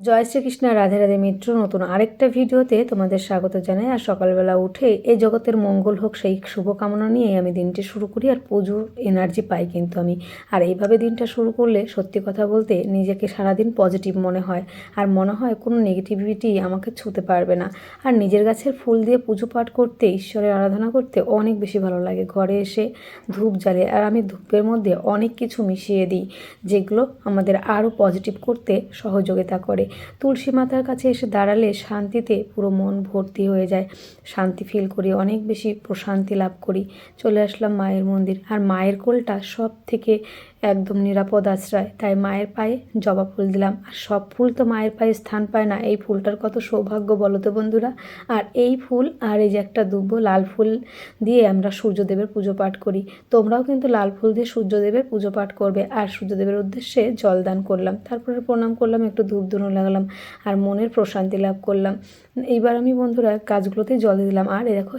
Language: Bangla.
জয় শ্রীকৃষ্ণ, রাধে রাধে মিত্র। নতুন আরেকটা ভিডিওতে তোমাদের স্বাগত জানাই। আর সকালবেলা উঠে এই জগতের মঙ্গল হোক সেই শুভকামনা নিয়েই আমি দিনটি শুরু করি, আর প্রচুর এনার্জি পাই কিন্তু আমি। আর এইভাবে দিনটা শুরু করলে সত্যি কথা বলতে নিজেকে সারাদিন পজিটিভ মনে হয়, আর মনে হয় কোনো নেগেটিভিটি আমাকে ছুঁতে পারবে না। আর নিজের গাছের ফুল দিয়ে পুজো পাঠ করতে, ঈশ্বরের আরাধনা করতে অনেক বেশি ভালো লাগে। ঘরে এসে ধূপ জ্বালে, আর আমি ধূপের মধ্যে অনেক কিছু মিশিয়ে দিই যেগুলো আমাদের আরও পজিটিভ করতে সহযোগিতা করে। তুলসী মাতার কাছে এসে দাঁড়ালে শান্তিতে পুরো মন ভর্তি হয়ে যায়, শান্তি ফিল করি, অনেক বেশি প্রশান্তি লাভ করি। চলে আসলাম মায়ের মন্দির, আর মায়ের কোলটা সব থেকে একদম নিরাপদ আশ্রয়, তাই মায়ের পায়ে জবা ফুল দিলাম। আর সব ফুল তো মায়ের পায়ে স্থান পায় না, এই ফুলটার কত সৌভাগ্য বলো তো বন্ধুরা। আর এই ফুল আর এই যে একটা দুব্বো লাল ফুল দিয়ে আমরা সূর্যদেবের পুজো পাঠ করি। তোমরাও কিন্তু লাল ফুল দিয়ে সূর্যদেবের পুজো পাঠ করবে। আর সূর্যদেবের উদ্দেশ্যে জলদান করলাম, তারপরে প্রণাম করলাম, একটু ধূপ ধুনো লাগালাম, আর মনের প্রশান্তি লাভ করলাম। এইবার আমি বন্ধুরা গাছগুলোতে জল দিলাম। আর দেখো